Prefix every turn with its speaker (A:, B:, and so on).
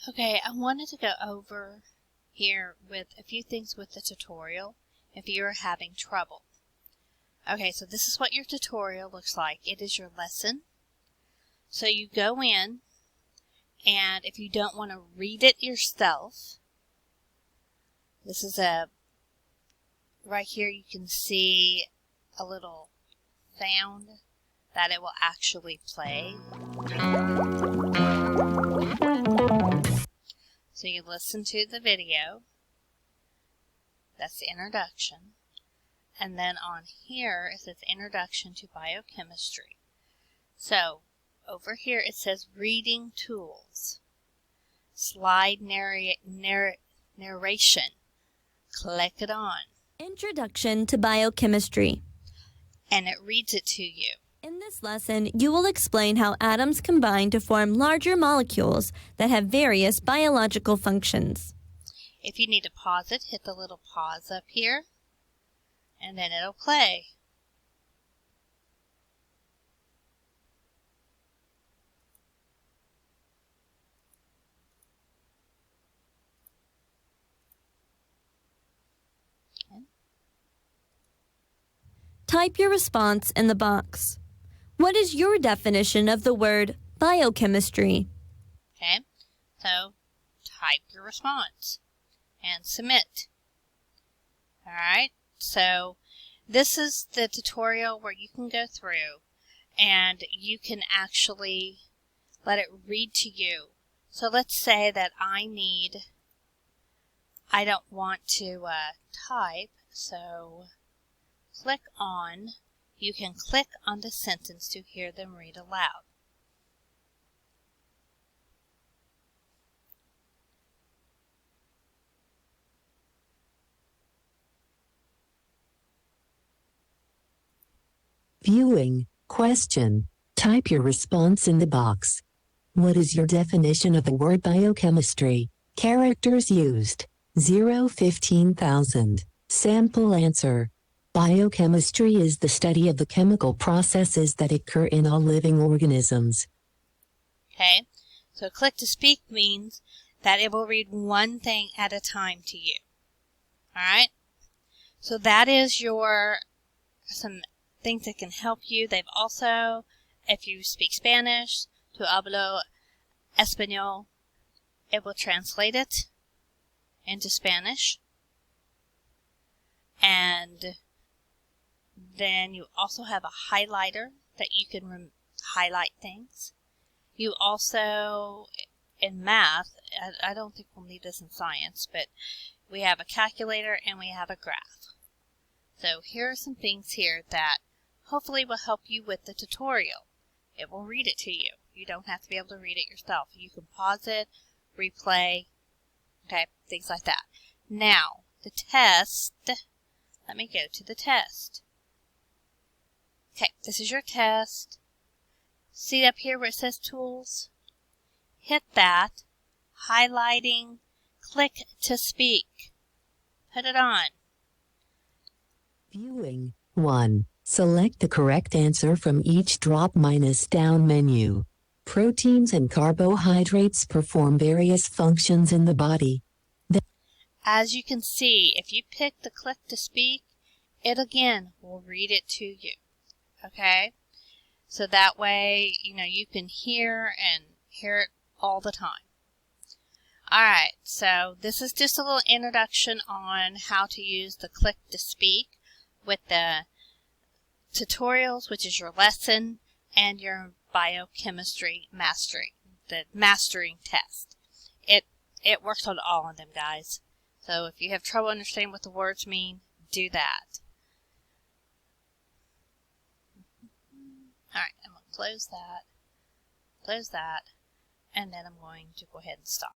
A: Okay, I wanted to go over here with a few things with the tutorial if you're having trouble. Okay, so this is what your tutorial looks like. It is your lesson. So you go in, and if you don't want to read it yourself, this is right here you can see a little sound that it will actually play. So you listen to the video. That's the introduction. And then on here it says Introduction to Biochemistry. So over here it says Reading Tools. Slide narration. Click it on.
B: Introduction to Biochemistry.
A: And it reads it to you.
B: In this lesson, you will explain how atoms combine to form larger molecules that have various biological functions.
A: If you need to pause it, hit the little pause up here, and then it'll play. Okay.
B: Type your response in the box. What is your definition of the word biochemistry?
A: Okay, so type your response and submit. Alright, so this is the tutorial where you can go through and you can actually let it read to you. So let's say that I don't want to type, so you can click on the sentence to hear them read aloud.
C: Viewing. Question. Type your response in the box. What is your definition of the word biochemistry? Characters used. 15,000. Sample answer. Biochemistry is the study of the chemical processes that occur in all living organisms.
A: Okay, so click to speak means that it will read one thing at a time to you. Alright, so that is some things that can help you. They've also, if you speak Spanish, tu hablo español, it will translate it into Spanish. And then you also have a highlighter that you can highlight things. You also, in math, I don't think we'll need this in science, but we have a calculator and we have a graph. So here are some things here that hopefully will help you with the tutorial. It will read it to you. You don't have to be able to read it yourself. You can pause it, replay, okay, things like that. Now, the test, let me go to the test. Okay, this is your test. See up here where it says Tools? Hit that, highlighting, click to speak. Put it on.
C: Viewing. 1. Select the correct answer from each drop minus down menu. Proteins and carbohydrates perform various functions in the body.
A: As you can see, if you pick the click to speak, it again will read it to you. Okay? So that way, you can hear it all the time. Alright, so this is just a little introduction on how to use the click to speak with the tutorials, which is your lesson, and your biochemistry mastery, the mastering test. It works on all of them, guys. So if you have trouble understanding what the words mean, do that. Alright, I'm going to close that, and then I'm going to go ahead and stop.